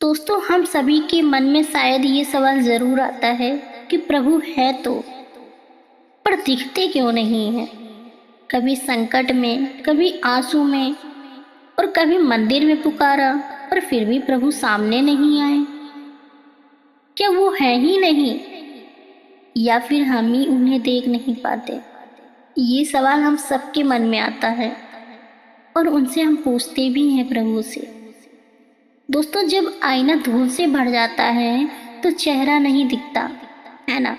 दोस्तों, हम सभी के मन में शायद ये सवाल ज़रूर आता है कि प्रभु है तो, पर दिखते क्यों नहीं हैं। कभी संकट में, कभी आंसू में और कभी मंदिर में पुकारा, पर फिर भी प्रभु सामने नहीं आए। क्या वो है ही नहीं, या फिर हम ही उन्हें देख नहीं पाते? ये सवाल हम सबके मन में आता है और उनसे हम पूछते भी हैं प्रभु से। दोस्तों, जब आईना धूल से भर जाता है तो चेहरा नहीं दिखता, है ना?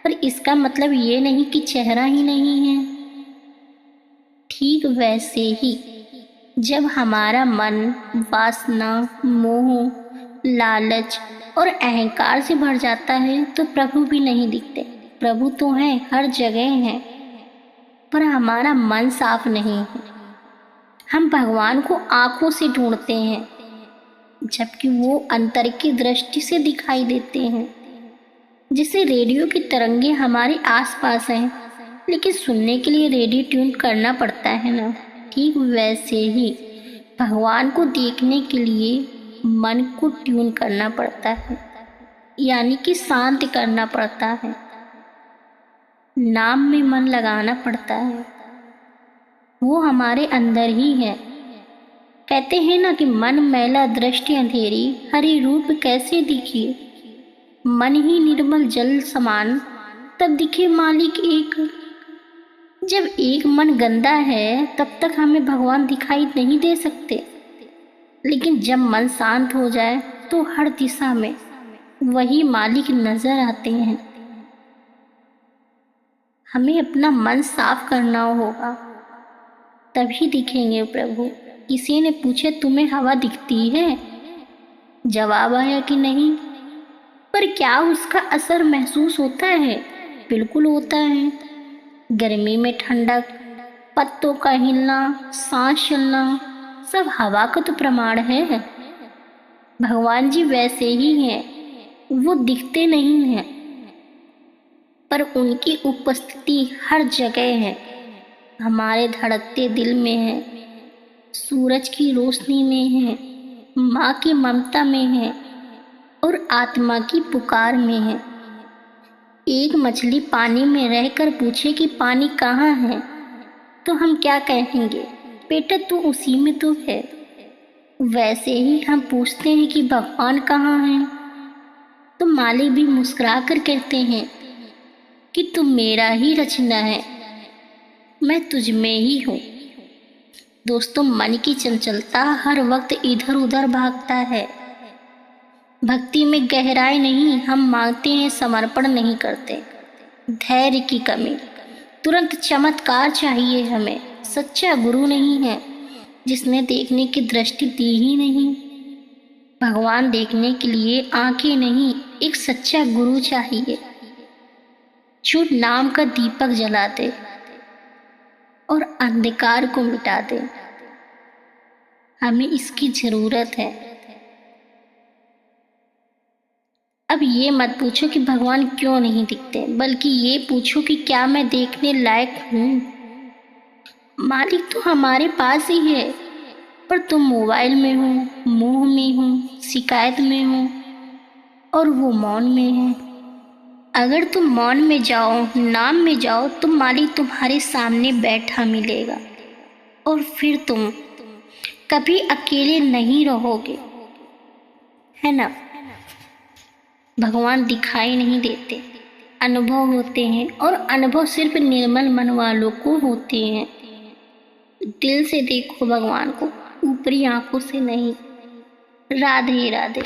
पर इसका मतलब ये नहीं कि चेहरा ही नहीं है। ठीक वैसे ही जब हमारा मन वासना, मोह, लालच और अहंकार से भर जाता है तो प्रभु भी नहीं दिखते। प्रभु तो हैं, हर जगह हैं, पर हमारा मन साफ नहीं है। हम भगवान को आंखों से ढूंढते हैं, जबकि वो अंतर की दृष्टि से दिखाई देते हैं। जैसे रेडियो की तरंगे हमारे आसपास हैं, लेकिन सुनने के लिए रेडियो ट्यून करना पड़ता है ना। ठीक वैसे ही भगवान को देखने के लिए मन को ट्यून करना पड़ता है, यानी कि शांत करना पड़ता है। नाम में मन लगाना पड़ता है। वो हमारे अंदर ही है। कहते हैं ना कि मन मैला, दृष्टि अंधेरी, हरि रूप कैसे दिखिए। मन ही निर्मल जल समान, तब दिखे मालिक एक। जब एक मन गंदा है तब तक हमें भगवान दिखाई नहीं दे सकते, लेकिन जब मन शांत हो जाए तो हर दिशा में वही मालिक नजर आते हैं। हमें अपना मन साफ करना होगा, तभी दिखेंगे प्रभु। किसी ने पूछे, तुम्हें हवा दिखती है? जवाब आया कि नहीं। पर क्या उसका असर महसूस होता है? बिल्कुल होता है। गर्मी में ठंडक, पत्तों का हिलना, सांस चलना, सब हवा का तो प्रमाण है। भगवान जी वैसे ही हैं। वो दिखते नहीं हैं, पर उनकी उपस्थिति हर जगह है। हमारे धड़कते दिल में है, सूरज की रोशनी में है, माँ की ममता में है और आत्मा की पुकार में है। एक मछली पानी में रहकर पूछे कि पानी कहाँ है, तो हम क्या कहेंगे? बेटा तू उसी में तो है। वैसे ही हम पूछते हैं कि भगवान कहाँ है, तो मालिक भी मुस्कुरा कर कहते हैं कि तू मेरा ही रचना है, मैं तुझ में ही हूँ। दोस्तों, मन की चंचलता हर वक्त इधर उधर भागता है। भक्ति में गहराई नहीं, हम मांगते हैं, समर्पण नहीं करते। धैर्य की कमी, तुरंत चमत्कार चाहिए हमें। सच्चा गुरु नहीं है जिसने देखने की दृष्टि दी ही नहीं। भगवान देखने के लिए आंखें नहीं, एक सच्चा गुरु चाहिए जो नाम का दीपक जला दे और अंधकार को मिटा दे। हमें इसकी जरूरत है। अब ये मत पूछो कि भगवान क्यों नहीं दिखते, बल्कि ये पूछो कि क्या मैं देखने लायक हूँ। मालिक तो हमारे पास ही है, पर तुम मोबाइल में हो, मोह में हो, शिकायत में हो और वो मौन में है। अगर तुम मौन में जाओ, नाम में जाओ, तो मालिक तुम्हारे सामने बैठा मिलेगा और फिर तुम कभी अकेले नहीं रहोगे, है ना? भगवान दिखाई नहीं देते, अनुभव होते हैं, और अनुभव सिर्फ निर्मल मन वालों को होते हैं। दिल से देखो भगवान को, ऊपरी आंखों से नहीं। राधे राधे।